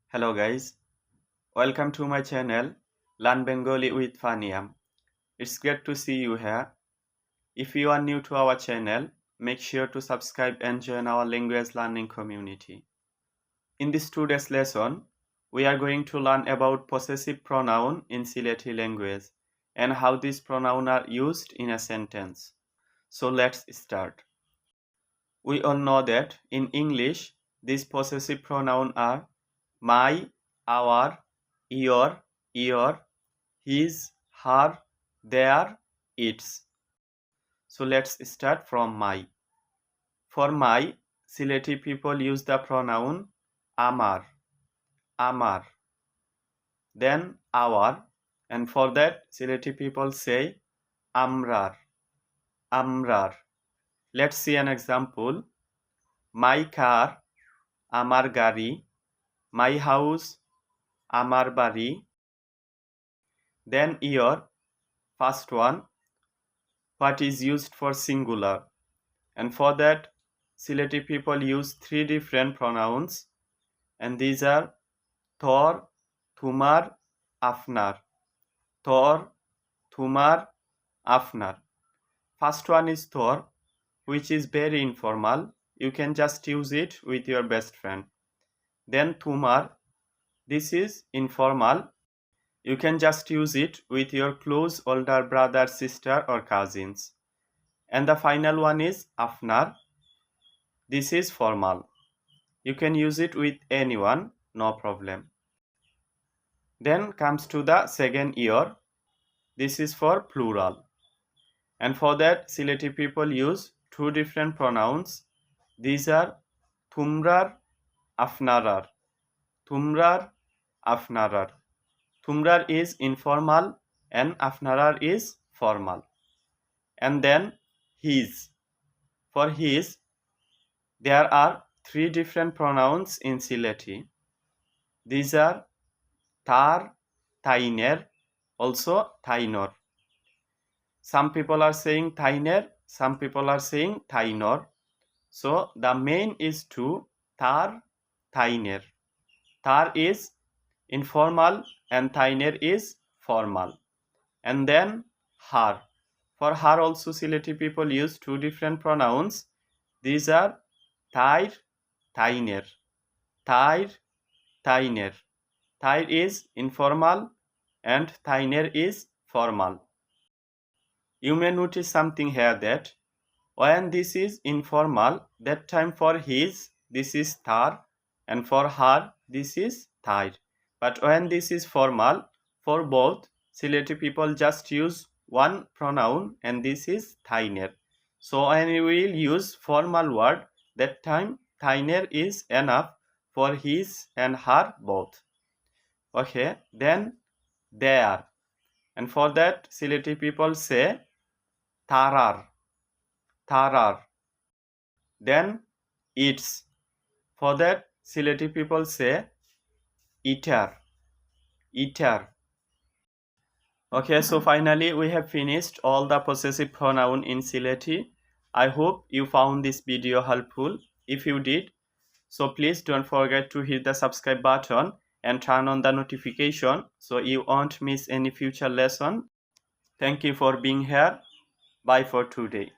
Hello guys, welcome to my channel Learn Bengali with Faniam. It's great to see you here. If you are new to our channel, make sure to subscribe and join our language learning community. In this today's lesson, we are going to learn about possessive pronoun in Sylheti language and how these pronouns are used in a sentence. So let's start. We all know that in English, these possessive pronouns are my, our, your, his, her, their, its. So let's start from my. For my, Sylheti people use the pronoun amar, amar. Then our, and for that Sylheti people say amrar, amrar. Let's see an example. My car, amar gari. My house, amar bari. Then your, first one, what is used for singular, and for that Sylheti people use three different pronouns, and these are Thor, Thumar, Afnar. Thor, Thumar, Afnar. First one is Thor, which is very informal. You can just use it with your best friend. Then Thumar, this is informal. You can just use it with your close older brother, sister or cousins. And the final one is Afnar. This is formal. You can use it with anyone, no problem. Then comes to the second year. This is for plural. And for that, Sylheti people use two different pronouns. These are Thumrar, Afnarar. Thumrar, Afnarar. Thumrar is informal and Afnarar is formal. And then his. For his, there are three different pronouns in Sylheti. These are tar, tainer, also tainor. Some people are saying tainer, some people are saying tainor. So the main is to tar, tainer. Tar is informal and tainer is formal. And then har. For har also Sylheti people use two different pronouns. These are tair, tainer. Tair, tainer. Tair is informal and tainer is formal. You may notice something here that when this is informal, that time for his, this is tar, and for her, this is tair. But when this is formal, for both, Sylheti people just use one pronoun, and this is tainer. So when we will use formal word, that time tainer is enough for his and her both. Okay, then there. And for that, Sylheti people say tarar, tarar. Then its. For that, Sylheti people say eater, eater. Okay, so finally we have finished all the possessive pronoun in Sylheti. I hope you found this video helpful. If you did, so please don't forget to hit the subscribe button and turn on the notification so you won't miss any future lesson. Thank you for being here. Bye for today.